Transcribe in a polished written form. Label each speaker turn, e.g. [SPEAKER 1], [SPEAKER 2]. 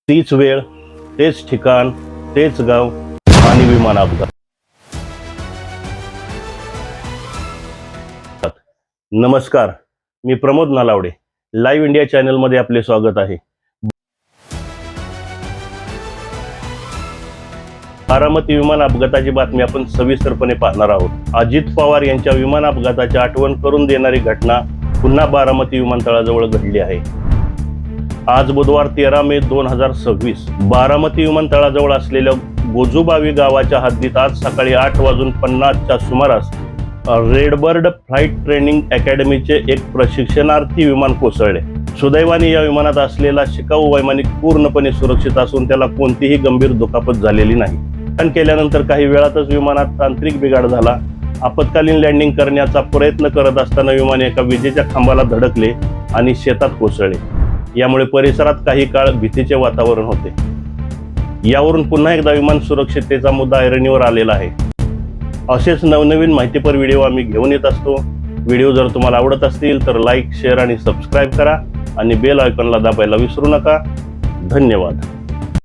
[SPEAKER 1] तीच वेळ, तेच ठिकाण, तेच गाव आणि विमान अपघात. नमस्कार, मी प्रमोद नालावडे. लाईव्ह इंडिया चॅनलमध्ये आपले स्वागत आहे. बारामती विमान अपघाताची बातमी आपण सविस्तरपणे पाहणार आहोत. अजित पवार यांच्या विमान अपघाताची आठवण करून देणारी घटना पुन्हा बारामती विमानतळाजवळ घडली आहे. आज बुधवार 13 मे 2026 बारामती विमानतळाजवळ असलेल्या गोजूबावी गावाच्या हद्दीत आज सकाळी 8:50च्या सुमारास रेडबर्ड फ्लाइट ट्रेनिंग अकॅडमीचे एक प्रशिक्षणार्थी विमान कोसळले. सुदैवाने या विमानात असलेला शिकाऊ वैमानिक पूर्णपणे सुरक्षित असून त्याला कोणतीही गंभीर दुखापत झालेली नाही. उड्डाण केल्यानंतर काही वेळातच विमानात तांत्रिक बिघाड झाला. आपत्कालीन लँडिंग करण्याचा प्रयत्न करत असताना विमान एका विजेच्या खांबाला धडकले आणि शेतात कोसळले. यामुळे परिसरात काही काळ भीतीचे वातावरण होते. यावरून पुन्हा एकदा विमान सुरक्षिततेचा मुद्दा ऐरणीवर आलेला आहे. असेच नवनवीन माहितीपर व्हिडिओ आम्ही घेऊन येत असतो. व्हिडिओ जर तुम्हाला आवडत असतील तर लाईक, शेअर आणि सबस्क्राईब करा आणि बेल आयकॉनला दाबायला विसरू नका. धन्यवाद.